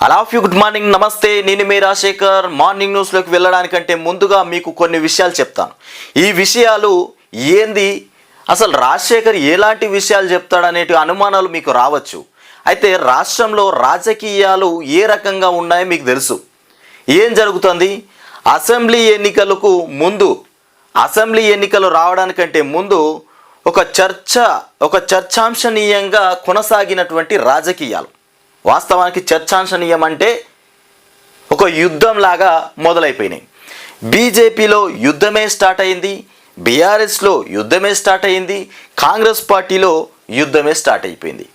Hello good morning, నమస్తే. నేను మీ Rajasekhar. Morning న్యూస్లోకి వెళ్ళడానికంటే ముందుగా మీకు కొన్ని విషయాలు చెప్తాను. ఈ విషయాలు ఏంది, అసలు రాజశేఖర్ ఎలాంటి విషయాలు చెప్తాడనేటి అనుమానాలు మీకు రావచ్చు. అయితే రాష్ట్రంలో రాజకీయాలు ఏ రకంగా ఉన్నాయో మీకు తెలుసు. ఏం జరుగుతుంది, అసెంబ్లీ ఎన్నికలకు ముందు, అసెంబ్లీ ఎన్నికలు రావడానికంటే ముందు ఒక చర్చాంశనీయంగా కొనసాగినటువంటి రాజకీయాలు. వాస్తవానికి చర్చాంశనీయం అంటే ఒక యుద్ధంలాగా మొదలైపోయినాయి. బీజేపీలో యుద్ధమే స్టార్ట్ అయింది, బీఆర్ఎస్లో యుద్ధమే స్టార్ట్ అయింది, కాంగ్రెస్ పార్టీలో యుద్ధమే స్టార్ట్ అయిపోయింది.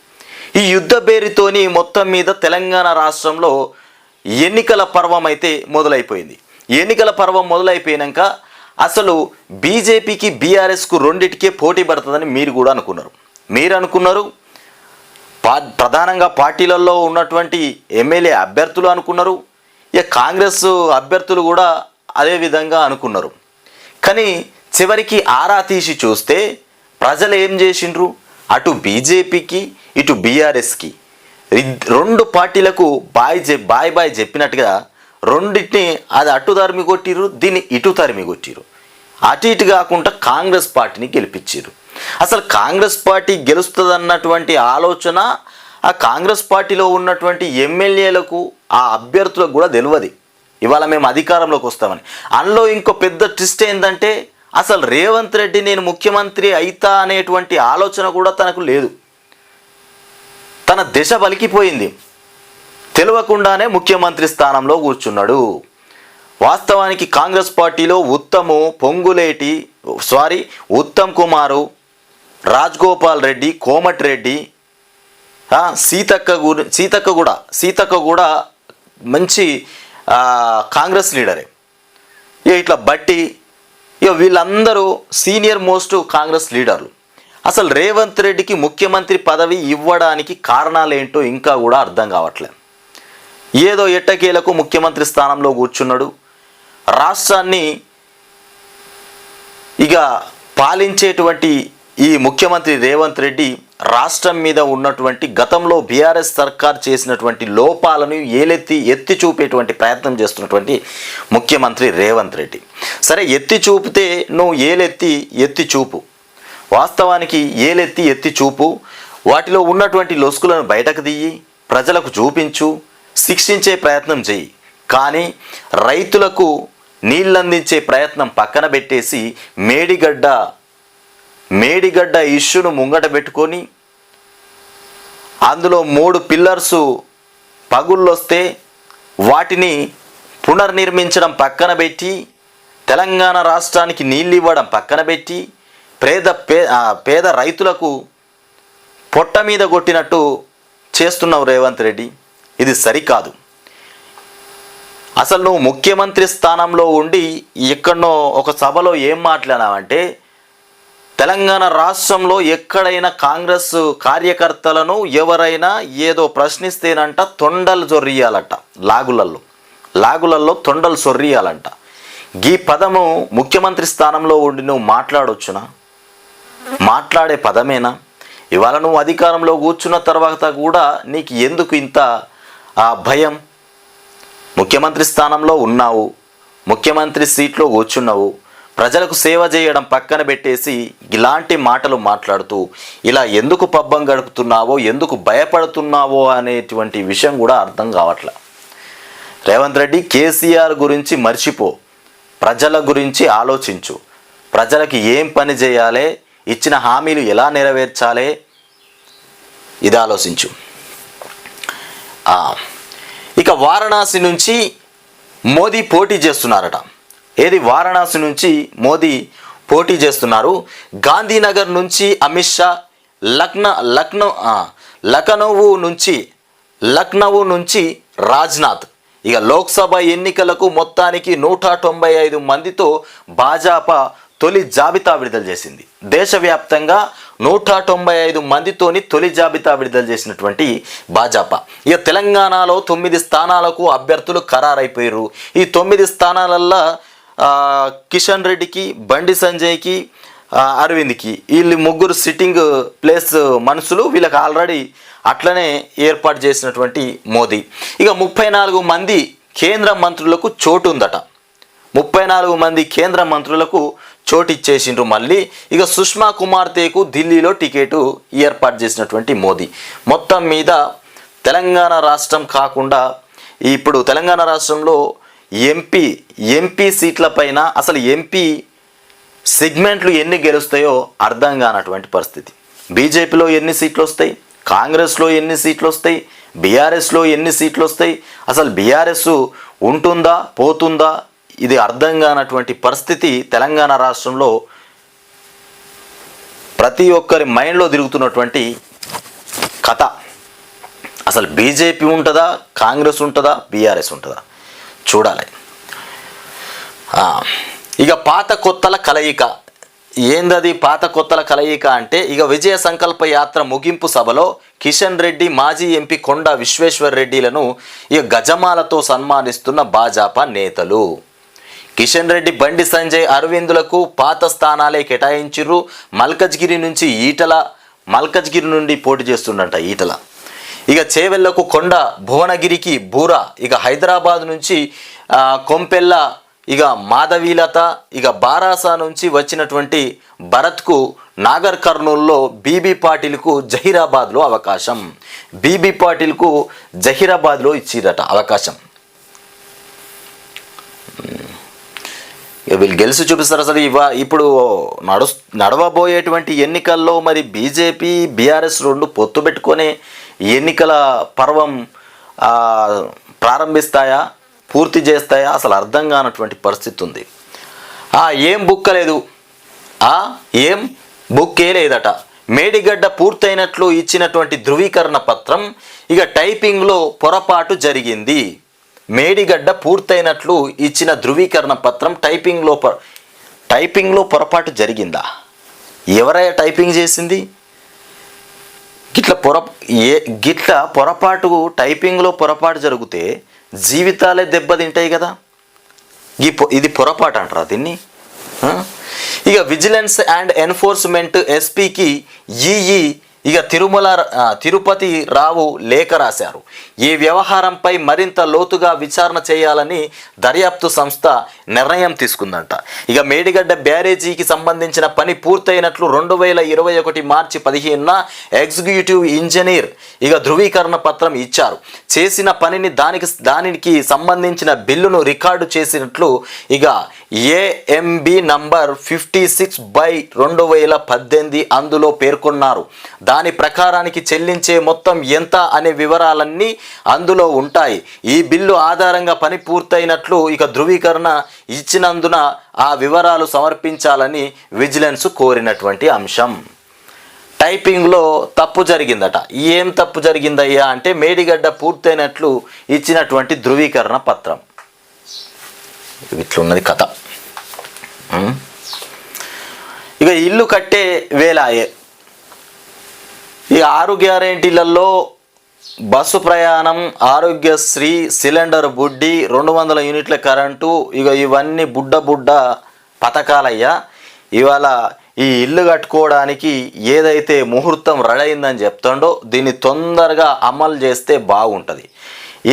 ఈ యుద్ధ పేరుతోని మొత్తం మీద తెలంగాణ రాష్ట్రంలో ఎన్నికల పర్వం అయితే మొదలైపోయింది. ఎన్నికల పర్వం మొదలైపోయాక అసలు బీజేపీకి బీఆర్ఎస్కు రెండిటికే పోటీ పడుతుందని మీరు అనుకున్నారు. ప్రధానంగా పార్టీలలో ఉన్నటువంటి ఎమ్మెల్యే అభ్యర్థులు అనుకున్నారు, ఇక కాంగ్రెస్ అభ్యర్థులు కూడా అదే విధంగా అనుకున్నారు. కానీ చివరికి ఆరా తీసి చూస్తే ప్రజలు ఏం చేసిండ్రు, అటు బీజేపీకి ఇటు బీఆర్ఎస్కి రెండు పార్టీలకు బాయ్ చెప్పినట్టుగా రెండింటిని అది అటు తరిమి కొట్టిరు, దీన్ని ఇటు తరిమి కొట్టిరు. అటు ఇటు కాకుండా కాంగ్రెస్ పార్టీని గెలిపించారు. అసలు కాంగ్రెస్ పార్టీ గెలుస్తుందన్నటువంటి ఆలోచన ఆ కాంగ్రెస్ పార్టీలో ఉన్నటువంటి ఎమ్మెల్యేలకు, ఆ అభ్యర్థులకు కూడా తెలియదు ఇవాళ మేము అధికారంలోకి వస్తామని. అందులో ఇంకో పెద్ద ట్విస్ట్ ఏంటంటే అసలు రేవంత్ రెడ్డి నేను ముఖ్యమంత్రి అయితా అనేటువంటి ఆలోచన కూడా తనకు లేదు. తన దిశ పలికిపోయింది, తెలియకుండానే ముఖ్యమంత్రి స్థానంలో కూర్చున్నాడు. వాస్తవానికి కాంగ్రెస్ పార్టీలో ఉత్తమ్ కుమారు, రాజగోపాల్ రెడ్డి, కోమటిరెడ్డి, సీతక్క కూడా మంచి కాంగ్రెస్ లీడరే. ఇట్లా బట్టి వీళ్ళందరూ సీనియర్ మోస్ట్ కాంగ్రెస్ లీడర్లు. అసలు రేవంత్ రెడ్డికి ముఖ్యమంత్రి పదవి ఇవ్వడానికి కారణాలు ఏంటో ఇంకా కూడా అర్థం కావట్లేదు. ఏదో ఎట్టకేలకు ముఖ్యమంత్రి స్థానంలో కూర్చున్నాడు. రాష్ట్రాన్ని ఇక పాలించేటువంటి ఈ ముఖ్యమంత్రి రేవంత్ రెడ్డి రాష్ట్రం మీద ఉన్నటువంటి గతంలో బీఆర్ఎస్ సర్కార్ చేసినటువంటి లోపాలను ఎత్తి చూపేటువంటి ప్రయత్నం చేస్తున్నటువంటి ముఖ్యమంత్రి రేవంత్ రెడ్డి. సరే, ఎత్తి చూపితే నువ్వు ఎత్తి చూపు, వాస్తవానికి ఎత్తి చూపు, వాటిలో ఉన్నటువంటి లొసుకులను బయటకు తీయి, ప్రజలకు చూపించు, శిక్షించే ప్రయత్నం చేయి. కానీ రైతులకు నీళ్ళందించే ప్రయత్నం పక్కన పెట్టేసి మేడిగడ్డ ఇష్యూను ముంగట పెట్టుకొని అందులో 3 పిల్లర్సు పగుళ్ళొస్తే వాటిని పునర్నిర్మించడం పక్కన పెట్టి, తెలంగాణ రాష్ట్రానికి నీళ్ళు ఇవ్వడం పక్కన పెట్టి, పేద రైతులకు పొట్ట మీద కొట్టినట్టు చేస్తున్నావు రేవంత్ రెడ్డి. ఇది సరికాదు. అసలు నువ్వు ముఖ్యమంత్రి స్థానంలో ఉండి ఎక్కడనో ఒక సభలో ఏం మాట్లాడావంటే, తెలంగాణ రాష్ట్రంలో ఎక్కడైనా కాంగ్రెస్ కార్యకర్తలను ఎవరైనా ఏదో ప్రశ్నిస్తేనంట తొండలు చొర్రియాలట, లాగులల్లో తొండలు చొర్రియాలంట. ఈ పదము ముఖ్యమంత్రి స్థానంలో ఉండి నువ్వు మాట్లాడొచ్చునా? మాట్లాడే పదమేనా? ఇవాళ నువ్వు అధికారంలో కూర్చున్న తర్వాత కూడా నీకు ఎందుకు ఇంత భయం? ముఖ్యమంత్రి స్థానంలో ఉన్నావు, ముఖ్యమంత్రి సీట్లో కూర్చున్నావు, ప్రజలకు సేవ చేయడం పక్కన పెట్టేసి ఇలాంటి మాటలు మాట్లాడుతూ ఇలా ఎందుకు పబ్బం గడుపుతున్నావో, ఎందుకు భయపడుతున్నావో అనేటువంటి విషయం కూడా అర్థం కావట్లే. రేవంత్ రెడ్డి, కేసీఆర్ గురించి మర్చిపో, ప్రజల గురించి ఆలోచించు. ప్రజలకు ఏం పని చేయాలి, ఇచ్చిన హామీలు ఎలా నెరవేర్చాలి, ఇది ఆలోచించు. ఇక వారణాసి నుంచి మోదీ పోటీ చేస్తున్నారట. వారణాసి నుంచి మోదీ పోటీ చేస్తున్నారు. గాంధీనగర్ నుంచి అమిత్ షా, లక్నవూ నుంచి రాజ్నాథ్. ఇక లోక్సభ ఎన్నికలకు మొత్తానికి 195 మందితో భాజపా తొలి జాబితా విడుదల చేసింది. దేశవ్యాప్తంగా 195 మందితోని తొలి జాబితా విడుదల చేసినటువంటి భాజపా ఇక తెలంగాణలో 9 స్థానాలకు అభ్యర్థులు ఖరారైపోయారు. ఈ 9 స్థానాలల్లో కిషన్ రెడ్డికి, బండి సంజయ్కి, అరవింద్కి, వీళ్ళు ముగ్గురు సిట్టింగ్ ప్లేస్ మనుషులు. వీళ్ళకి ఆల్రెడీ అట్లనే ఏర్పాటు చేసినటువంటి మోదీ. ఇక 34 మంది కేంద్ర మంత్రులకు చోటు ఉందట. 34 మంది కేంద్ర మంత్రులకు చోటు ఇచ్చేసిండ్రు మళ్ళీ. ఇక సుష్మా కుమార్తెకు ఢిల్లీలో టికెట్ ఏర్పాటు చేసినటువంటి మోదీ. మొత్తం మీద తెలంగాణ రాష్ట్రం కాకుండా ఇప్పుడు తెలంగాణ రాష్ట్రంలో ఎంపీ సీట్ల పైన అసలు ఎంపీ సెగ్మెంట్లు ఎన్ని గెలుస్తాయో అర్థం కానటువంటి పరిస్థితి. బీజేపీలో ఎన్ని సీట్లు వస్తాయి, కాంగ్రెస్లో ఎన్ని సీట్లు వస్తాయి, బీఆర్ఎస్లో ఎన్ని సీట్లు వస్తాయి, అసలు బీఆర్ఎస్ ఉంటుందా పోతుందా, ఇది అర్థం కానటువంటి పరిస్థితి తెలంగాణ రాష్ట్రంలో ప్రతి ఒక్కరి మైండ్లో తిరుగుతున్నటువంటి కథ. అసలు బీజేపీ ఉంటుందా, కాంగ్రెస్ ఉంటుందా, బీఆర్ఎస్ ఉంటుందా చూడాలి. ఇక పాత కొత్తల కలయిక. ఏందది పాత కొత్తల కలయిక అంటే, ఇక విజయ సంకల్ప యాత్ర ముగింపు సభలో కిషన్ రెడ్డి, మాజీ ఎంపీ కొండ విశ్వేశ్వర్ రెడ్డిలను ఇక గజమాలతో సన్మానిస్తున్న భాజపా నేతలు. కిషన్ రెడ్డి, బండి సంజయ్, అరవిందులకు పాత స్థానాలే కేటాయించిర్రు. మల్కజ్గిరి నుండి పోటీ చేస్తుండంట ఈటల. ఇక చేవెళ్లకు కొండ, భువనగిరికి బూరా, ఇక హైదరాబాద్ నుంచి కొంపెల్ల, ఇక మాధవీలత, ఇక బారాసా నుంచి వచ్చినటువంటి భరత్కు నాగర్ కర్నూల్లో బీబీ పాటిల్కు జహీరాబాద్లో అవకాశం. బీబీ పాటిల్కు జహీరాబాద్లో ఇచ్చిరట అవకాశం. వీళ్ళు గెలిచి చూపిస్తారు. అసలు ఇప్పుడు నడవబోయేటువంటి ఎన్నికల్లో మరి బీజేపీ బీఆర్ఎస్ రెండు పొత్తు పెట్టుకొని ఎన్నికల పర్వం ప్రారంభిస్తాయా, పూర్తి చేస్తాయా, అసలు అర్థం కానటువంటి పరిస్థితి ఉంది. ఏం బుక్కలేదు, ఏం బుక్కే లేదట. మేడిగడ్డ పూర్తయినట్లు ఇచ్చినటువంటి ధృవీకరణ పత్రం ఇక టైపింగ్లో పొరపాటు జరిగింది. మేడిగడ్డ పూర్తయినట్లు ఇచ్చిన ధృవీకరణ పత్రం టైపింగ్లో పొరపాటు జరిగిందా? ఎవరయ్యా టైపింగ్ చేసింది? గిట్ల పొరపాటు, టైపింగ్లో పొరపాటు జరిగితే జీవితాలే దెబ్బతింటాయి కదా. ఇది పొరపాటు అంటారా దీన్ని? ఇక విజిలెన్స్ అండ్ ఎన్ఫోర్స్మెంట్ ఎస్పీకి ఇక తిరుపతి రావు లేఖ రాశారు. ఈ వ్యవహారంపై మరింత లోతుగా విచారణ చేయాలని దర్యాప్తు సంస్థ నిర్ణయం తీసుకుందంట. ఇక మేడిగడ్డ బ్యారేజీకి సంబంధించిన పని పూర్తయినట్లు 2021 మార్చి 15న ఎగ్జిక్యూటివ్ ఇంజనీర్ ఇక ధృవీకరణ పత్రం ఇచ్చారు. చేసిన పనిని దానికి సంబంధించిన బిల్లును రికార్డు చేసినట్లు ఇక ఏఎంబి నంబర్ 56/2018 అందులో పేర్కొన్నారు. దాని ప్రకారానికి చెల్లించే మొత్తం ఎంత అనే వివరాలన్నీ అందులో ఉంటాయి. ఈ బిల్లు ఆధారంగా పని పూర్తయినట్లు ఇక ధృవీకరణ ఇచ్చినందున ఆ వివరాలు సమర్పించాలని విజిలెన్స్ కోరినటువంటి అంశం. టైపింగ్లో తప్పు జరిగిందట. ఏం తప్పు జరిగిందయ్యా అంటే మేడిగడ్డ పూర్తయినట్లు ఇచ్చినటువంటి ధృవీకరణ పత్రం. ఇట్లున్నది కథ. ఇక ఇల్లు కట్టే వేలాయే. ఈ 6 గ్యారెంటీలలో బస్సు ప్రయాణం, ఆరోగ్యశ్రీ, సిలిండర్ బుడ్డి, 200 యూనిట్ల కరెంటు, ఇక ఇవన్నీ బుడ్డ పథకాలయ్యా. ఇవాళ ఈ ఇల్లు కట్టుకోవడానికి ఏదైతే ముహూర్తం రెడీ అయిందని చెప్తాడో దీన్ని తొందరగా అమలు చేస్తే బాగుంటుంది.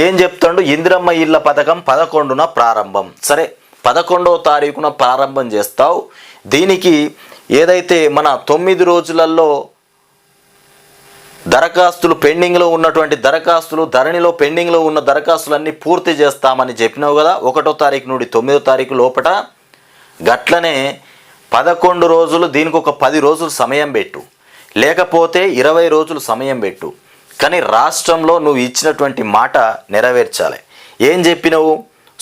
ఏం చెప్తాడు? ఇందిరమ్మ ఇళ్ళ పథకం 11న ప్రారంభం. సరే, 11వ తారీఖున ప్రారంభం చేస్తావు. దీనికి ఏదైతే మన 9 రోజులలో దరఖాస్తులు పెండింగ్లో ఉన్నటువంటి దరఖాస్తులు, ధరణిలో పెండింగ్లో ఉన్న దరఖాస్తులన్నీ పూర్తి చేస్తామని చెప్పినావు కదా 1వ తారీఖు నుండి 9వ తారీఖు లోపల. గట్లనే 11 రోజులు, దీనికి ఒక 10 రోజులు సమయం పెట్టు, లేకపోతే 20 రోజులు సమయం పెట్టు. కానీ రాష్ట్రంలో నువ్వు ఇచ్చినటువంటి మాట నెరవేర్చాలి. ఏం చెప్పినావు?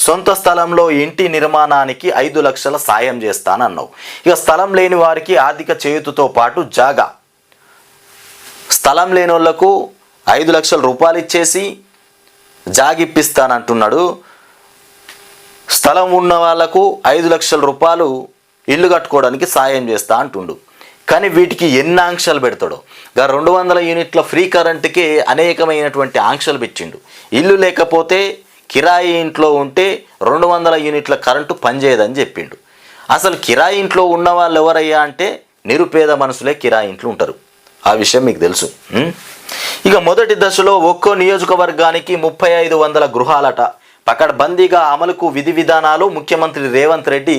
సొంత స్థలంలో ఇంటి నిర్మాణానికి 5 లక్షల సాయం చేస్తానన్నావు. ఇక స్థలం లేని వారికి ఆర్థిక చేయూతతో పాటు జాగా, స్థలం లేని వాళ్లకు 5 లక్షల రూపాయలు ఇచ్చేసి జాగిప్పిస్తానంటున్నాడు. స్థలం ఉన్న వాళ్లకు 5 లక్షల రూపాయలు ఇల్లు కట్టుకోవడానికి సాయం చేస్తా అంటుండు. కానీ వీటికి ఎన్ని ఆంక్షలు పెడతాడో. 200 యూనిట్ల ఫ్రీ కరెంటుకే అనేకమైనటువంటి ఆంక్షలు పెట్టిండు. ఇల్లు లేకపోతే, కిరాయి ఇంట్లో ఉంటే 200 యూనిట్ల కరెంటు పనిచేయదని చెప్పిండు. అసలు కిరాయి ఇంట్లో ఉన్న వాళ్ళు ఎవరయ్యా అంటే నిరుపేద మనుషులే కిరాయి ఇంట్లో ఉంటారు. ఆ విషయం మీకు తెలుసు. ఇక మొదటి దశలో ఒక్కో నియోజకవర్గానికి 3500 గృహాలట పకడ్బందీగా అమలుకు విధి విధానాలు ముఖ్యమంత్రి రేవంత్ రెడ్డి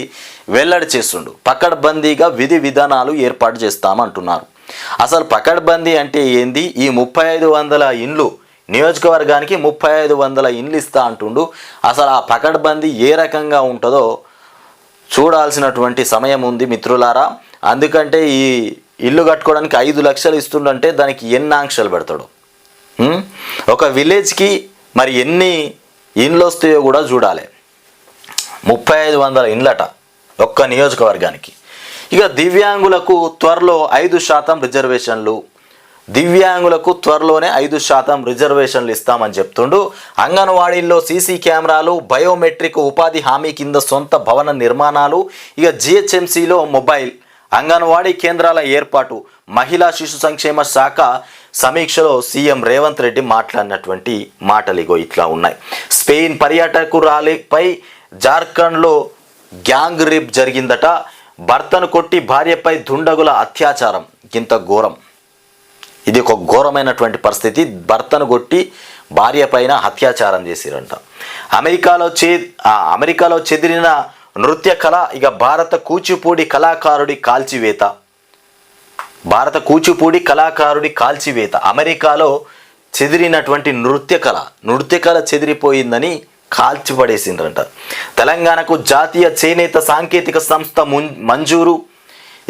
వెల్లడి చేస్తుండు. పకడ్బందీగా విధి విధానాలు ఏర్పాటు చేస్తామంటున్నారు. అసలు పకడ్బందీ అంటే ఏంది? ఈ 3500 ఇండ్లు నియోజకవర్గానికి 3500 ఇండ్లు ఇస్తా అంటుండు. అసలు ఆ పకడ్బందీ ఏ రకంగా ఉంటుందో చూడాల్సినటువంటి సమయం ఉంది మిత్రులారా. అందుకంటే ఈ ఇల్లు కట్టుకోవడానికి 5 లక్షలు ఇస్తుండంటే దానికి ఎన్ని ఆంక్షలు పెడతాడు. ఒక విలేజ్కి మరి ఎన్ని ఇండ్లు వస్తాయో కూడా చూడాలి. 3500 ఇండ్లట ఒక్క నియోజకవర్గానికి. ఇక దివ్యాంగులకు త్వరలో 5% రిజర్వేషన్లు. దివ్యాంగులకు త్వరలోనే 5% రిజర్వేషన్లు ఇస్తామని చెప్తుండు. అంగన్వాడీల్లో సీసీ కెమెరాలు, బయోమెట్రిక్, ఉపాధి హామీ కింద సొంత భవన నిర్మాణాలు, ఇక జిహెచ్ఎంసీలో మొబైల్ అంగన్వాడీ కేంద్రాల ఏర్పాటు. మహిళా శిశు సంక్షేమ శాఖ సమీక్షలో సీఎం రేవంత్ రెడ్డి మాట్లాడినటువంటి మాటలు ఇగో ఇట్లా ఉన్నాయి. స్పెయిన్ పర్యాటకురాలిపై జార్ఖండ్లో గ్యాంగ్ రేప్ జరిగిందట. భర్తను కొట్టి భార్యపై దుండగుల అత్యాచారం. ఇంత ఘోరం, ఇది ఒక ఘోరమైనటువంటి పరిస్థితి. భర్తను కొట్టి భార్య పైన అత్యాచారం చేసిరంట. అమెరికాలో చెదిరిన నృత్య కళ. ఇక భారత కూచిపూడి కళాకారుడి కాల్చివేత. అమెరికాలో చెదిరినటువంటి నృత్య కళ చెదిరిపోయిందని కాల్చిపడేసిండ్రంట. తెలంగాణకు జాతీయ చేనేత సాంకేతిక సంస్థ మంజూరు.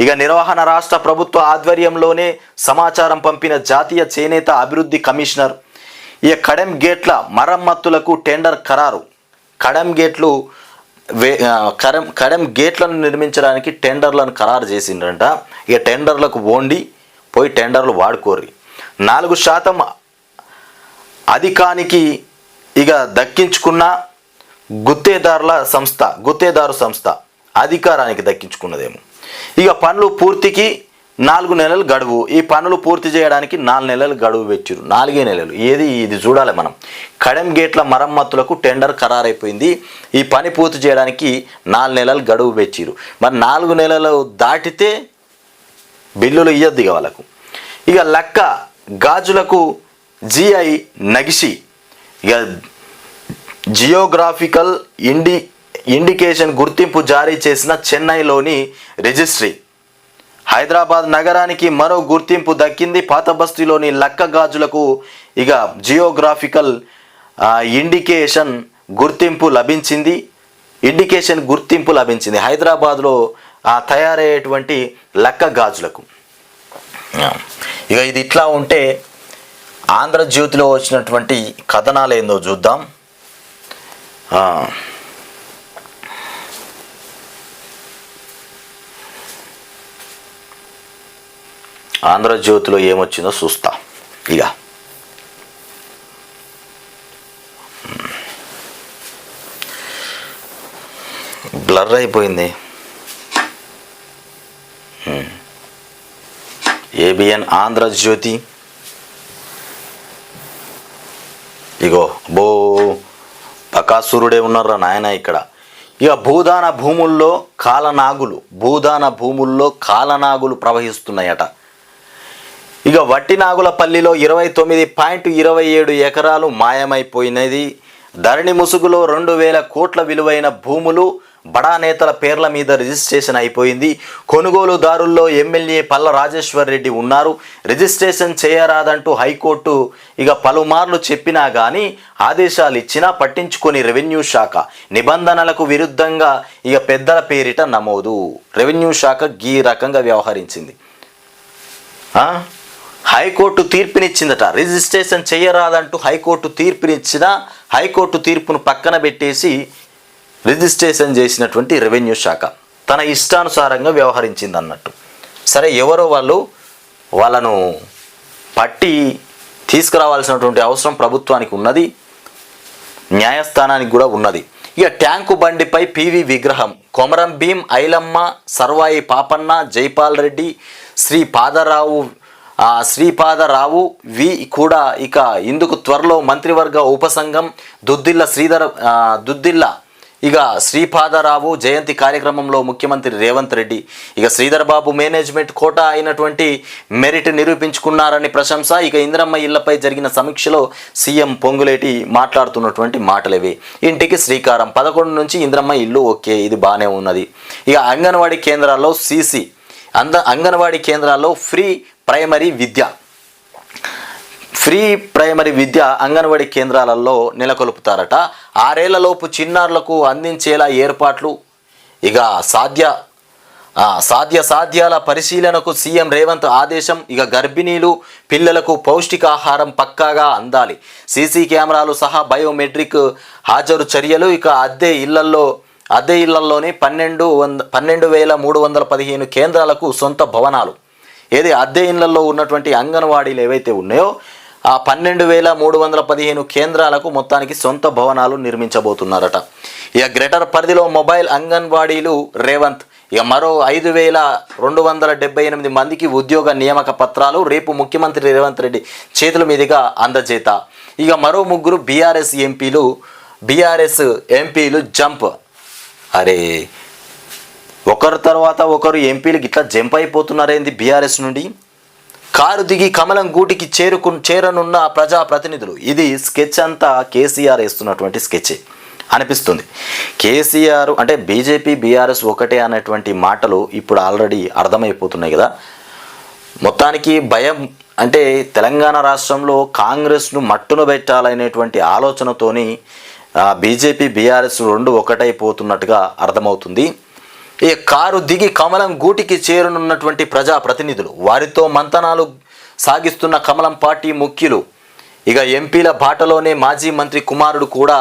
ఇక నిర్వహణ రాష్ట్ర ప్రభుత్వ ఆధ్వర్యంలోనే సమాచారం పంపిన జాతీయ చేనేత అభివృద్ధి కమిషనర్. ఇక కడెం గేట్ల మరమ్మతులకు టెండర్ ఖరారు. కడెం గేట్లను నిర్మించడానికి టెండర్లను ఖరారు చేసిండ్రంట. ఇక టెండర్లకు పోయి టెండర్లు వాడుకోర్రి. 4% అధికానికి ఇక దక్కించుకున్న గుత్తేదారు సంస్థ అధికారానికి దక్కించుకున్నదేమో. ఇక పనులు పూర్తికి 4 నెలలు గడువు. ఈ పనులు పూర్తి చేయడానికి 4 నెలలు గడువు పెట్టిరు. 4 నెలలు ఇది చూడాలి మనం. కడెం గేట్ల మరమ్మతులకు టెండర్ ఖరారైపోయింది. ఈ పని పూర్తి చేయడానికి 4 నెలలు గడువు పెట్టిరు. మరి 4 నెలలు దాటితే బిల్లులు ఇయ్యొద్దు ఇక వాళ్ళకు. ఇక లక్క గాజులకు జిఐ నగిషి. ఇక జియోగ్రాఫికల్ ఇండికేషన్ గుర్తింపు జారీ చేసిన చెన్నైలోని రిజిస్ట్రీ. హైదరాబాద్ నగరానికి మరో గుర్తింపు దక్కింది. పాత బస్తీలోని లక్క గాజులకు ఇక జియోగ్రాఫికల్ ఇండికేషన్ గుర్తింపు లభించింది. హైదరాబాద్లో తయారయ్యేటువంటి లక్క గాజులకు. ఇక ఇది ఇట్లా ఉంటే ఆంధ్రజ్యోతిలో వచ్చినటువంటి కథనాలు ఏందో చూద్దాం. ఆంధ్రజ్యోతిలో ఏమొచ్చిందో చూస్తా. ఇక బ్లర్ అయిపోయింది. ఏబిఎన్ ఆంధ్రజ్యోతి. ఇగో బకాసురుడే ఉన్నారా నాయన ఇక్కడ. ఇక భూదాన భూముల్లో కాలనాగులు ప్రవహిస్తున్నాయట. ఇక వట్టినాగులపల్లిలో 29.27 ఎకరాలు మాయమైపోయినది. ధరణి ముసుగులో 2000 కోట్ల విలువైన భూములు బడా నేతల పేర్ల మీద రిజిస్ట్రేషన్ అయిపోయింది. కొనుగోలుదారుల్లో ఎమ్మెల్యే పల్ల రాజేశ్వర్ రెడ్డి ఉన్నారు. రిజిస్ట్రేషన్ చేయరాదంటూ హైకోర్టు ఇక పలుమార్లు చెప్పినా కానీ ఆదేశాలు ఇచ్చినా పట్టించుకొని రెవెన్యూ శాఖ నిబంధనలకు విరుద్ధంగా ఇక పెద్దల పేరిట నమోదు. రెవెన్యూ శాఖ ఈ రకంగా వ్యవహరించింది. హైకోర్టు తీర్పునిచ్చిందట. రిజిస్ట్రేషన్ చేయరాదంటూ హైకోర్టు తీర్పునిచ్చినా హైకోర్టు తీర్పును పక్కన పెట్టేసి రిజిస్ట్రేషన్ చేసినటువంటి రెవెన్యూ శాఖ తన ఇష్టానుసారంగా వ్యవహరించింది అన్నట్టు. సరే, ఎవరో వాళ్ళను పట్టి తీసుకురావాల్సినటువంటి అవసరం ప్రభుత్వానికి ఉన్నది, న్యాయస్థానానికి కూడా ఉన్నది. ఇక ట్యాంకు బండిపై పివి విగ్రహం. కొమరం భీం, ఐలమ్మ, సర్వాయి పాపన్న, జైపాల్ రెడ్డి, శ్రీపాదరావు వి కూడా ఇక ఇందుకు త్వరలో మంత్రివర్గ ఉపసంఘం దుద్దిల్ల ఇక శ్రీపాదరావు జయంతి కార్యక్రమంలో ముఖ్యమంత్రి రేవంత్ రెడ్డి ఇక శ్రీధర్ బాబు మేనేజ్మెంట్ కోటా అయినటువంటి మెరిట్ నిరూపించుకున్నారని ప్రశంస. ఇక ఇందిరమ్మ ఇళ్లపై జరిగిన సమీక్షలో సీఎం పొంగులేటి మాట్లాడుతున్నటువంటి మాటలేవి. ఇంటికి శ్రీకారం 11 నుంచి ఇందిరమ్మ ఇల్లు ఓకే, ఇది బాగానే ఉన్నది. ఇక అంగన్వాడీ కేంద్రాల్లో సీసీ అంగన్వాడీ కేంద్రాల్లో ఫ్రీ ప్రైమరీ విద్య అంగన్వాడీ కేంద్రాలలో నెలకొల్పుతారట. 6 ఏళ్లలోపు చిన్నారులకు అందించేలా ఏర్పాట్లు. ఇక సాధ్యాల పరిశీలనకు సీఎం రేవంత్ ఆదేశం. ఇక గర్భిణీలు పిల్లలకు పౌష్టికాహారం పక్కాగా అందాలి. సీసీ కెమెరాలు సహా బయోమెట్రిక్ హాజరు చర్యలు. ఇక అద్దె ఇళ్లలోని 12,315 కేంద్రాలకు సొంత భవనాలు. ఏది అద్దె ఇళ్లలో ఉన్నటువంటి అంగన్వాడీలు ఏవైతే ఉన్నాయో ఆ 12,315 కేంద్రాలకు మొత్తానికి సొంత భవనాలు నిర్మించబోతున్నారట. ఇక గ్రేటర్ పరిధిలో మొబైల్ అంగన్వాడీలు రేవంత్. ఇక మరో 5,278 మందికి ఉద్యోగ నియామక పత్రాలు రేపు ముఖ్యమంత్రి రేవంత్ రెడ్డి చేతుల మీదుగా అందజేత. ఇక మరో 3 బీఆర్ఎస్ ఎంపీలు జంప్. అరే, ఒకరి తర్వాత ఒకరు ఎంపీలు ఇట్లా జంప్ అయిపోతున్నారేంది బీఆర్ఎస్ నుండి? కారు దిగి కమలం గూటికి చేరనున్న ప్రజాప్రతినిధులు. ఇది స్కెచ్ అంతా కేసీఆర్ వేస్తున్నటువంటి స్కెచ్ అనిపిస్తుంది. కేసీఆర్ అంటే బీజేపీ బీఆర్ఎస్ ఒకటే అనేటువంటి మాటలు ఇప్పుడు ఆల్రెడీ అర్థమైపోతున్నాయి కదా. మొత్తానికి భయం అంటే తెలంగాణ రాష్ట్రంలో కాంగ్రెస్ను మట్టున పెట్టాలనేటువంటి ఆలోచనతోని బీజేపీ బీఆర్ఎస్ రెండు ఒకటైపోతున్నట్టుగా అర్థమవుతుంది. ఈ కారు దిగి కమలం గూటికి చేరనున్నటువంటి ప్రజాప్రతినిధులు, వారితో మంతనాలు సాగిస్తున్న కమలం పార్టీ ముఖ్యులు. ఇక ఎంపీల బాటలోనే మాజీ మంత్రి కుమారుడు కూడా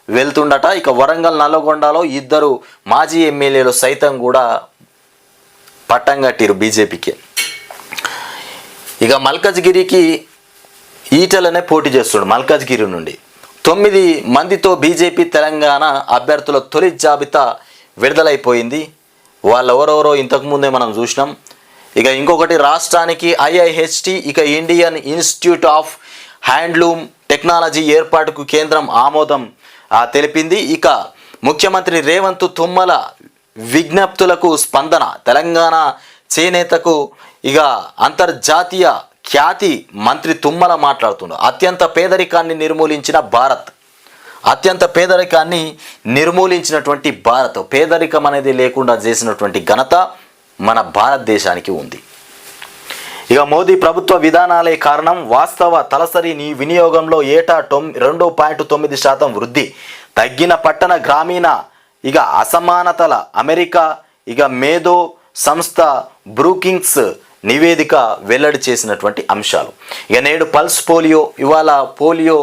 వెళ్తుండట. ఇక వరంగల్ నల్లగొండలో 2 మాజీ ఎమ్మెల్యేలు సైతం కూడా పట్టం కట్టిరు బీజేపీకి. ఇక మల్కజ్గిరికి ఈటలనే పోటీ చేస్తుండు. మల్కజ్గిరి నుండి 9 మందితో బీజేపీ తెలంగాణ అభ్యర్థుల తొలి జాబితా విడుదలైపోయింది. వాళ్ళెవరెవరో ఇంతకుముందే మనం చూసినాం. ఇక ఇంకొకటి రాష్ట్రానికి IIHT ఇక Indian institute of handloom technology ఏర్పాటుకు కేంద్రం ఆమోదం తెలిపింది. ఇక ముఖ్యమంత్రి రేవంత్ తుమ్మల విజ్ఞప్తులకు స్పందన. తెలంగాణ చేనేతకు ఇక అంతర్జాతీయ ఖ్యాతి మంత్రి తుమ్మల మాట్లాడుతున్నారు. అత్యంత పేదరికాన్ని నిర్మూలించినటువంటి భారత్, పేదరికం అనేది లేకుండా చేసినటువంటి ఘనత మన భారతదేశానికి ఉంది. ఇక మోదీ ప్రభుత్వ విధానాలే కారణం. వాస్తవ తలసరి వినియోగంలో ఏటా 2.9% వృద్ధి. తగ్గిన పట్టణ గ్రామీణ ఇక అసమానతల అమెరికా ఇక మేధో సంస్థ బ్రూకింగ్స్ నివేదిక వెల్లడి చేసినటువంటి అంశాలు. ఇక నేడు పల్స్ పోలియో, ఇవాళ పోలియో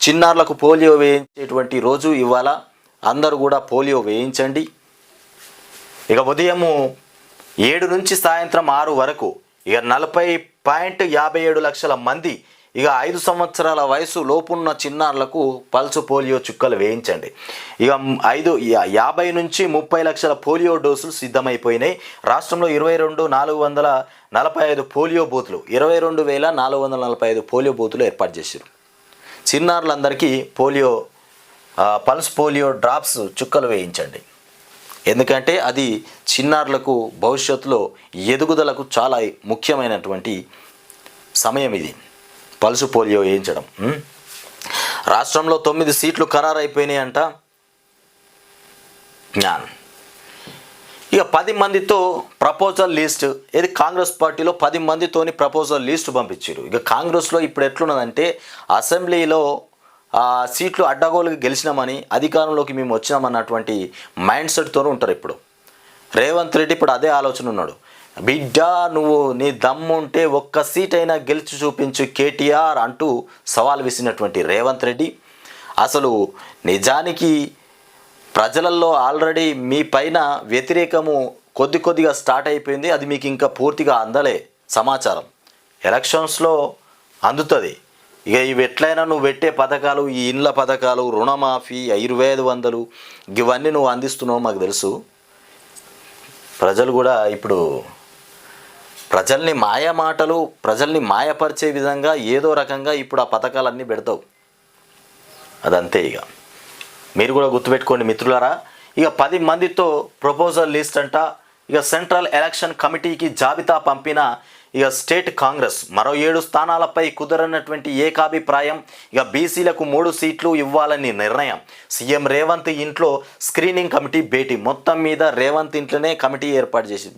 చిన్నారులకు పోలియో వేయించేటువంటి రోజు ఇవాళ. అందరూ కూడా పోలియో వేయించండి. ఇక ఉదయం 7 నుంచి సాయంత్రం 6 వరకు ఇక 40.57 లక్షల మంది ఇక 5 సంవత్సరాల వయసు లోపున్న చిన్నారులకు పల్స్ పోలియో చుక్కలు వేయించండి. ఇక 50 నుంచి 30 లక్షల పోలియో డోసులు సిద్ధమైపోయినాయి. రాష్ట్రంలో 22,445 పోలియో బూతులు 22,445 పోలియో బూతులు ఏర్పాటు చేశారు. చిన్నారులందరికీ పల్స్ పోలియో డ్రాప్స్ చుక్కలు వేయించండి. ఎందుకంటే అది చిన్నారులకు భవిష్యత్తులో ఎదుగుదలకు చాలా ముఖ్యమైనటువంటి సమయం ఇది, పల్స్ పోలియో వేయించడం. రాష్ట్రంలో 9 సీట్లు ఖరారైపోయినాయి అంట. ఇక 10 మందితో ప్రపోజల్ లిస్ట్. ఏది కాంగ్రెస్ పార్టీలో 10 మందితోని ప్రపోజల్ లిస్ట్ పంపించారు. ఇక కాంగ్రెస్లో ఇప్పుడు ఎట్లున్నదంటే అసెంబ్లీలో సీట్లు అడ్డగోలుగా గెలిచినామని, అధికారంలోకి మేము వచ్చినామన్నటువంటి మైండ్ సెట్తో ఉంటారు. ఇప్పుడు రేవంత్ రెడ్డి ఇప్పుడు అదే ఆలోచన ఉన్నాడు. బిడ్డ, నువ్వు నీ దమ్ము ఉంటే ఒక్క సీట్ అయినా గెలిచి చూపించు కేటీఆర్ అంటూ సవాల్ విసినటువంటి రేవంత్ రెడ్డి అసలు నిజానికి ప్రజలలో ఆల్రెడీ మీ పైన వ్యతిరేకము కొద్దిగా స్టార్ట్ అయిపోయింది. అది మీకు ఇంకా పూర్తిగా అందలే సమాచారం. ఎలక్షన్స్లో అందుతుంది. ఇక ఇవి ఎట్లయినా నువ్వు పెట్టే పథకాలు, ఈ ఇండ్ల పథకాలు, రుణమాఫీ, 2500 ఇవన్నీ నువ్వు అందిస్తున్నావు మాకు తెలుసు. ప్రజలు కూడా ఇప్పుడు ప్రజల్ని ప్రజల్ని మాయపరిచే విధంగా ఏదో రకంగా ఇప్పుడు ఆ పథకాలన్నీ పెడతావు. అదంతే ఇక. మీరు కూడా గుర్తుపెట్టుకోండి మిత్రులారా. ఇక 10 మందితో ప్రపోజల్ లిస్ట్ అంట. ఇక సెంట్రల్ ఎలక్షన్ కమిటీకి జాబితా పంపిన ఇక స్టేట్ కాంగ్రెస్. మరో 7 స్థానాలపై కుదరనటువంటి ఏకాభిప్రాయం. ఇక బీసీలకు 3 సీట్లు ఇవ్వాలని నిర్ణయం. సీఎం రేవంత్ ఇంట్లో స్క్రీనింగ్ కమిటీ భేటీ. మొత్తం మీద రేవంత్ ఇంట్లోనే కమిటీ ఏర్పాటు చేసి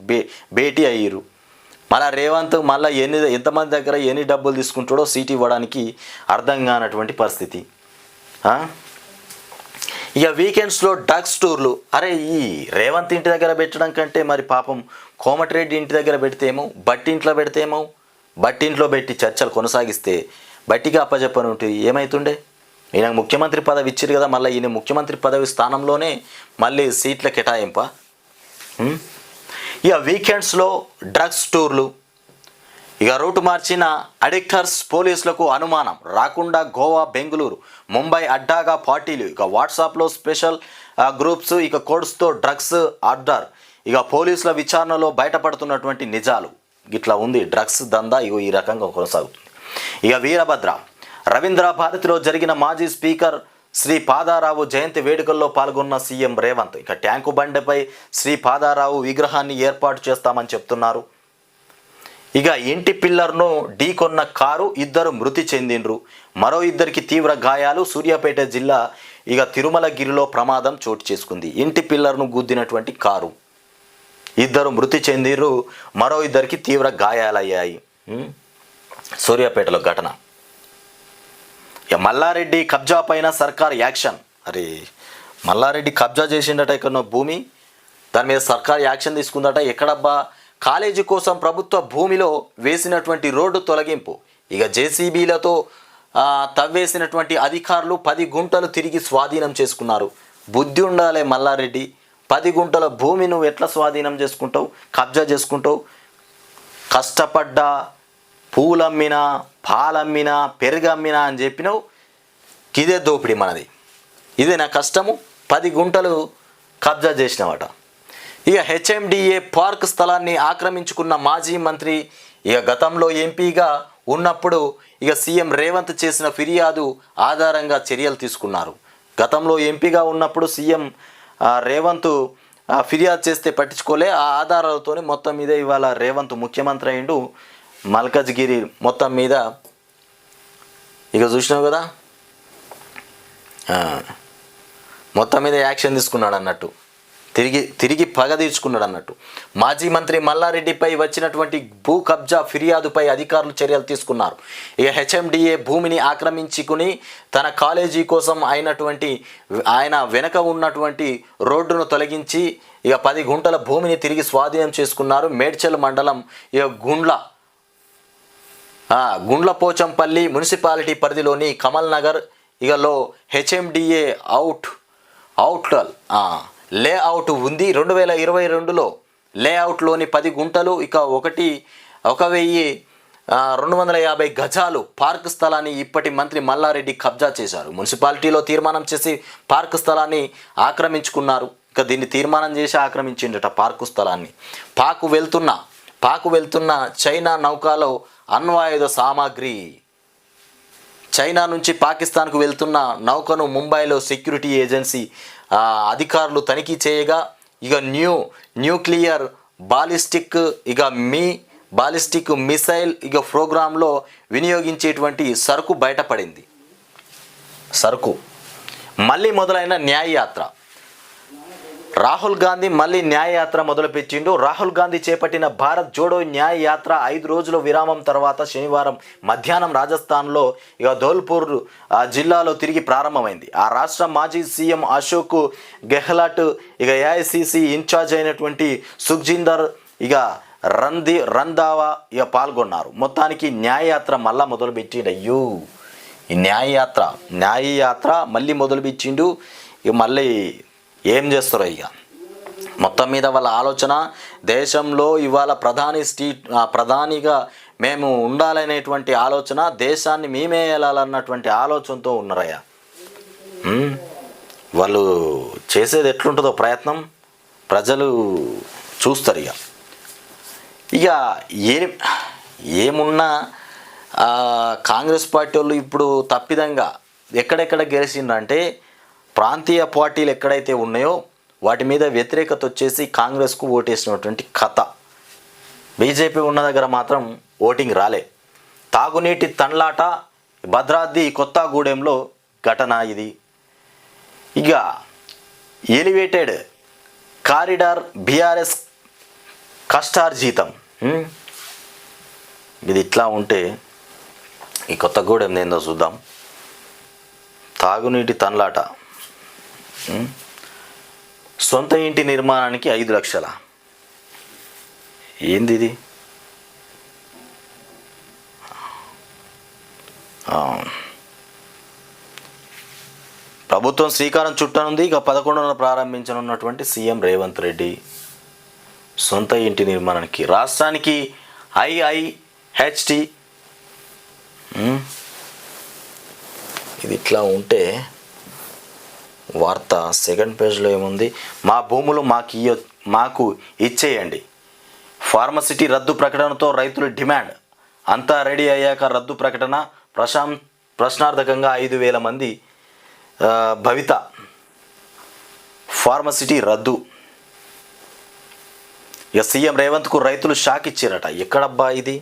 భేటీ అయ్యారు. మళ్ళీ రేవంత్ మళ్ళీ ఎంతమంది దగ్గర ఎన్ని డబ్బులు తీసుకుంటాడో సీట్ ఇవ్వడానికి అర్థం కానటువంటి పరిస్థితి. ఇక వీకెండ్స్లో డ్రగ్స్ టూర్లు. అరే ఈ రేవంత్ ఇంటి దగ్గర పెట్టడం కంటే మరి పాపం కోమటిరెడ్డి ఇంటి దగ్గర పెడితేమో, బట్టి ఇంట్లో పెడితేమో, బట్టి ఇంట్లో పెట్టి చర్చలు కొనసాగిస్తే బట్టిగా అప్పచెప్పని ఉంటుంది ఏమవుతుండే. ఈయన ముఖ్యమంత్రి పదవి ఇచ్చారు కదా, మళ్ళీ ఈయన ముఖ్యమంత్రి పదవి స్థానంలోనే మళ్ళీ సీట్ల కేటాయింప. ఇక వీకెండ్స్లో డ్రగ్స్ టూర్లు. ఇక రూటు మార్చిన అడిక్టర్స్. పోలీసులకు అనుమానం రాకుండా గోవా, బెంగళూరు, ముంబై అడ్డాగా పార్టీలు. ఇక వాట్సాప్లో స్పెషల్ గ్రూప్స్. ఇక కోడ్స్తో డ్రగ్స్ ఆర్డర్. ఇక పోలీసుల విచారణలో బయటపడుతున్నటువంటి నిజాలు. ఇట్లా ఉంది డ్రగ్స్ దందా. ఇగో ఈ రకంగా కొనసాగుతుంది. ఇక వీరభద్ర. రవీంద్ర భారతిలో జరిగిన మాజీ స్పీకర్ శ్రీ పాదారావు జయంతి వేడుకల్లో పాల్గొన్న సీఎం రేవంత్. ఇక ట్యాంకు బండిపై శ్రీ పాదారావు విగ్రహాన్ని ఏర్పాటు చేస్తామని చెప్తున్నారు. ఇక ఇంటి పిల్లర్ను ఢీకొన్న కారు, 2 మృతి చెందిండ్రు. మరో 2కి తీవ్ర గాయాలు. సూర్యాపేట జిల్లా ఇక తిరుమలగిరిలో ప్రమాదం చోటు చేసుకుంది. ఇంటి పిల్లర్ను గుద్దినటువంటి కారు, 2 మృతి చెందిండ్రు. మరో 2కి తీవ్ర గాయాలయ్యాయి. సూర్యాపేటలో ఘటన. ఇక మల్లారెడ్డి కబ్జా పైన సర్కార్ యాక్షన్. అరే మల్లారెడ్డి కబ్జా చేసిండట ఎక్కడో భూమి, దాని మీద సర్కార్ యాక్షన్ తీసుకుందట. ఎక్కడబ్బా? కాలేజీ కోసం ప్రభుత్వ భూమిలో వేసినటువంటి రోడ్డు తొలగింపు. ఇక జేసీబీలతో తవ్వేసినటువంటి అధికారులు 10 గుంటలు తిరిగి స్వాధీనం చేసుకున్నారు. బుద్ధి ఉండాలి మల్లారెడ్డి. 10 గుంటల భూమి నువ్వు ఎట్లా స్వాధీనం చేసుకుంటావు, కబ్జా చేసుకుంటావు? కష్టపడ్డా, పూలమ్మినా, పాలమ్మినా, పెరుగమ్మినా అని చెప్పినావు. ఇదే దోపిడి మనది, ఇదే నా కష్టము. 10 గుంటలు కబ్జా చేసినావట. ఇక హెచ్ఎండిఏ పార్క్ స్థలాన్ని ఆక్రమించుకున్న మాజీ మంత్రి. ఇక గతంలో ఎంపీగా ఉన్నప్పుడు ఇక సీఎం రేవంత్ చేసిన ఫిర్యాదు ఆధారంగా చర్యలు తీసుకున్నారు. గతంలో ఎంపీగా ఉన్నప్పుడు సీఎం రేవంత్ ఫిర్యాదు చేస్తే పట్టించుకోలే. ఆ ఆధారాలతోనే మొత్తం మీద ఇవాళ రేవంత్ ముఖ్యమంత్రి అయిండు. మల్కజ్గిరి మొత్తం మీద ఇక చూసినావు కదా, మొత్తం మీద యాక్షన్ తీసుకున్నాడు అన్నట్టు, తిరిగి పగ తీర్చుకున్నాడు అన్నట్టు. మాజీ మంత్రి మల్లారెడ్డిపై వచ్చినటువంటి భూ కబ్జా ఫిర్యాదుపై అధికారులు చర్యలు తీసుకున్నారు. ఇక హెచ్ఎండిఏ భూమిని ఆక్రమించుకుని తన కాలేజీ కోసం ఆయన వెనక ఉన్నటువంటి రోడ్డును తొలగించి ఇక 10 గుంటల భూమిని తిరిగి స్వాధీనం చేసుకున్నారు. మేడ్చల్ మండలం ఇక గుండ్లపోచంపల్లి మున్సిపాలిటీ పరిధిలోని కమల్ నగర్ ఇకలో హెచ్ఎండిఏ లేఅవుట్ ఉంది. 2022లో లేఅవుట్లోని 10 గుంటలు ఇక 1,250 గజాలు పార్క్ స్థలాన్ని ఇప్పటి మంత్రి మల్లారెడ్డి కబ్జా చేశారు. మున్సిపాలిటీలో తీర్మానం చేసి పార్క్ స్థలాన్ని ఆక్రమించుకున్నారు. ఇక దీన్ని తీర్మానం చేసి ఆక్రమించిండట పార్కు స్థలాన్ని. పాకు వెళ్తున్న చైనా నౌకలో అణ్వాయుధ సామాగ్రి. చైనా నుంచి పాకిస్తాన్కు వెళ్తున్న నౌకను ముంబైలో సెక్యూరిటీ ఏజెన్సీ అధికారులు తనిఖీ చేయగా ఇక న్యూక్లియర్ బాలిస్టిక్ మిసైల్ ఇక ప్రోగ్రాంలో వినియోగించేటువంటి సరుకు బయటపడింది. మళ్ళీ మొదలైన న్యాయయాత్ర. రాహుల్ గాంధీ మళ్ళీ న్యాయయాత్ర మొదలుపెట్టిండు. రాహుల్ గాంధీ చేపట్టిన భారత్ జోడో న్యాయ యాత్ర 5 రోజుల విరామం తర్వాత శనివారం మధ్యాహ్నం రాజస్థాన్లో ఇక ధోల్పూర్ జిల్లాలో తిరిగి ప్రారంభమైంది. ఆ రాష్ట్ర మాజీ సీఎం అశోక్ గెహ్లాట్ ఇక ఏఐసిసి ఇన్ఛార్జ్ అయినటువంటి సుఖ్జిందర్ ఇక రంధావా ఇక పాల్గొన్నారు. మొత్తానికి న్యాయయాత్ర మళ్ళా మొదలుపెట్టిండు. అయ్యో ఈ న్యాయయాత్ర మళ్ళీ మొదలుపెట్టిండు. ఇక మళ్ళీ ఏం చేస్తారో ఇక మొత్తం మీద వాళ్ళ ఆలోచన దేశంలో ఇవాళ ప్రధానిగా మేము ఉండాలనేటువంటి ఆలోచన, దేశాన్ని మేమే వెళ్ళాలన్నటువంటి ఆలోచనతో ఉన్నారయ్యా. వాళ్ళు చేసేది ఎట్లుంటుందో ప్రయత్నం ప్రజలు చూస్తారు. ఇక ఏమున్నా కాంగ్రెస్ పార్టీ వాళ్ళు ఇప్పుడు తప్పిదంగా ఎక్కడెక్కడ గెలిచిండ్రంటే ప్రాంతీయ పార్టీలు ఎక్కడైతే ఉన్నాయో వాటి మీద వ్యతిరేకత వచ్చేసి కాంగ్రెస్కు ఓటేసినటువంటి కథ. బీజేపీ ఉన్న దగ్గర మాత్రం ఓటింగ్ రాలే. తాగునీటి తండ్లాట భద్రాద్రి కొత్తగూడెంలో ఘటన ఇది. ఇక ఎలివేటెడ్ కారిడార్ బీఆర్ఎస్ కష్టార్జితం. ఇది ఇట్లా ఉంటే ఈ కొత్తగూడెం ఏందో చూద్దాం. తాగునీటి తండ్లాట, సొంత ఇంటి నిర్మాణానికి 5 లక్షల. ఏంది ఇది? ప్రభుత్వం శ్రీకారం చుట్టనుంది. ఇక 11న ప్రారంభించనున్నటువంటి సీఎం రేవంత్ రెడ్డి సొంత ఇంటి నిర్మాణానికి రాష్ట్రానికి IIHT. ఇది ఇట్లా ఉంటే వార్త సెకండ్ పేజ్లో ఏముంది? మా భూములు మాకు ఇచ్చేయండి. ఫార్మసిటీ రద్దు ప్రకటనతో రైతుల డిమాండ్. అంతా రెడీ అయ్యాక రద్దు ప్రకటన. ప్రశ్నార్థకంగా 5,000 మంది భవిత. ఫార్మసిటీ రద్దు. ఇక సీఎం రేవంత్కు రైతులు షాక్ ఇచ్చారట. ఎక్కడబ్బా ఇది?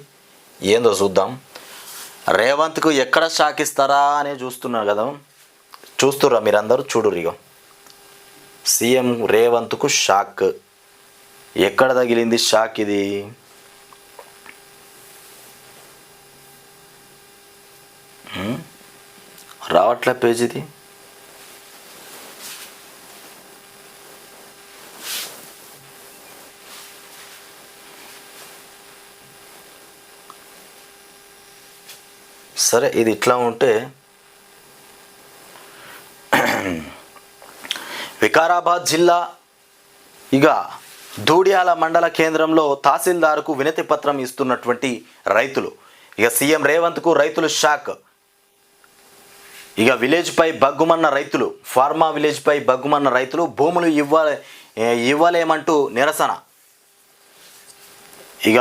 ఏందో చూద్దాం. రేవంత్కు ఎక్కడ షాక్ ఇస్తారా అనే చూస్తున్నారు కదా. చూస్తుర్రా మీరందరూ? చూడుర్రు. ఇగో సీఎం రేవంత్కు షాక్. ఎక్కడ తగిలింది షాక్ ఇది? రావట్లే పేజ్ ఇది. సరే, ఇది ఇట్లా ఉంటే వికారాబాద్ జిల్లా ఇక దూడియాల మండల కేంద్రంలో తహసీల్దార్కు వినతి పత్రం ఇస్తున్నటువంటి రైతులు. ఇక సీఎం రేవంత్కు రైతులు షాక్. ఇక విలేజ్పై బగ్గుమన్న రైతులు, ఫార్మా విలేజ్పై బగ్గుమన్న రైతులు భూములు ఇవ్వలేమంటూ నిరసన. ఇక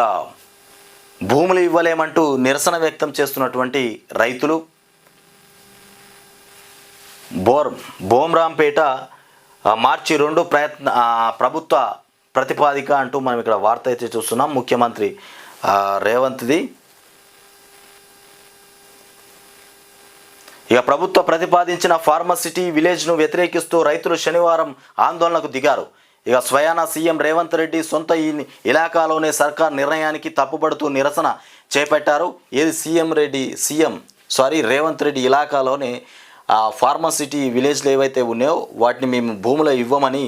భూములు ఇవ్వలేమంటూ నిరసన వ్యక్తం చేస్తున్నటువంటి రైతులు. బోమ్రాంపేట మార్చి 2 ప్రభుత్వ ప్రతిపాదిక అంటూ మనం ఇక్కడ వార్త అయితే చూస్తున్నాం. ముఖ్యమంత్రి రేవంత్ది. ఇక ప్రభుత్వ ప్రతిపాదించిన ఫార్మసిటీ విలేజ్ను వ్యతిరేకిస్తూ రైతులు శనివారం ఆందోళనకు దిగారు. ఇక స్వయాన సీఎం రేవంత్ రెడ్డి సొంత ఇలాకాలోనే సర్కార్ నిర్ణయానికి తప్పుపడుతూ నిరసన చేపట్టారు. రేవంత్ రెడ్డి ఇలాకాలోనే ఫార్మసిటీ విలేజ్లు ఏవైతే ఉన్నాయో వాటిని మేము భూములు ఇవ్వమని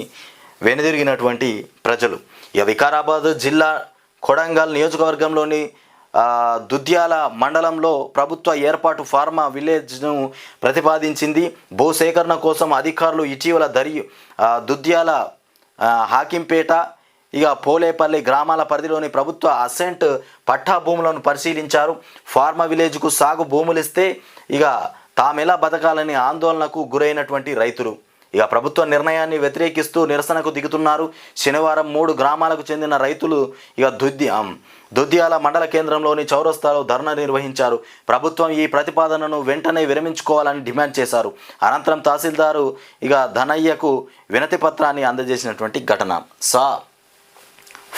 వెనుదిరిగినటువంటి ప్రజలు. ఇక వికారాబాద్ జిల్లా కొడంగల్ నియోజకవర్గంలోని దుద్యాల మండలంలో ప్రభుత్వ ఏర్పాటు ఫార్మా విలేజ్ను ప్రతిపాదించింది. భూసేకరణ కోసం అధికారులు ఇటీవల దుద్యాల హాకింపేట ఇక పోలేపల్లి గ్రామాల పరిధిలోని ప్రభుత్వ అసెంట్ పట్టా భూములను పరిశీలించారు. ఫార్మా విలేజ్కు సాగు భూములు ఇస్తే ఇక తామెలా బతకాలని ఆందోళనకు గురైనటువంటి రైతులు ఇక ప్రభుత్వ నిర్ణయాన్ని వ్యతిరేకిస్తూ నిరసనకు దిగుతున్నారు. శనివారం 3 గ్రామాలకు చెందిన రైతులు ఇక దుద్యాల మండల కేంద్రంలోని చౌరస్తాలో ధర్నా నిర్వహించారు. ప్రభుత్వం ఈ ప్రతిపాదనను వెంటనే విరమించుకోవాలని డిమాండ్ చేశారు. అనంతరం తహసీల్దారు ఇక ధనయ్యకు వినతి పత్రాన్ని అందజేసినటువంటి ఘటన.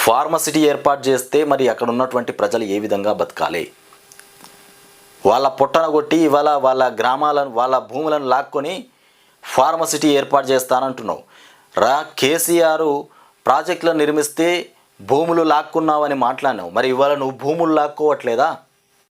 ఫార్మసిటీ ఏర్పాటు చేస్తే మరి అక్కడ ఉన్నటువంటి ప్రజలు ఏ విధంగా బతకాలి? వాళ్ళ పొట్టన కొట్టి ఇవాళ వాళ్ళ గ్రామాలను వాళ్ళ భూములను లాక్కొని ఫార్మసిటీ ఏర్పాటు చేస్తానంటున్నావు. కేసీఆర్ ప్రాజెక్టులను నిర్మిస్తే భూములు లాక్కున్నావని మాట్లాడినావు. మరి ఇవాళ నువ్వు భూములు లాక్కోవట్లేదా?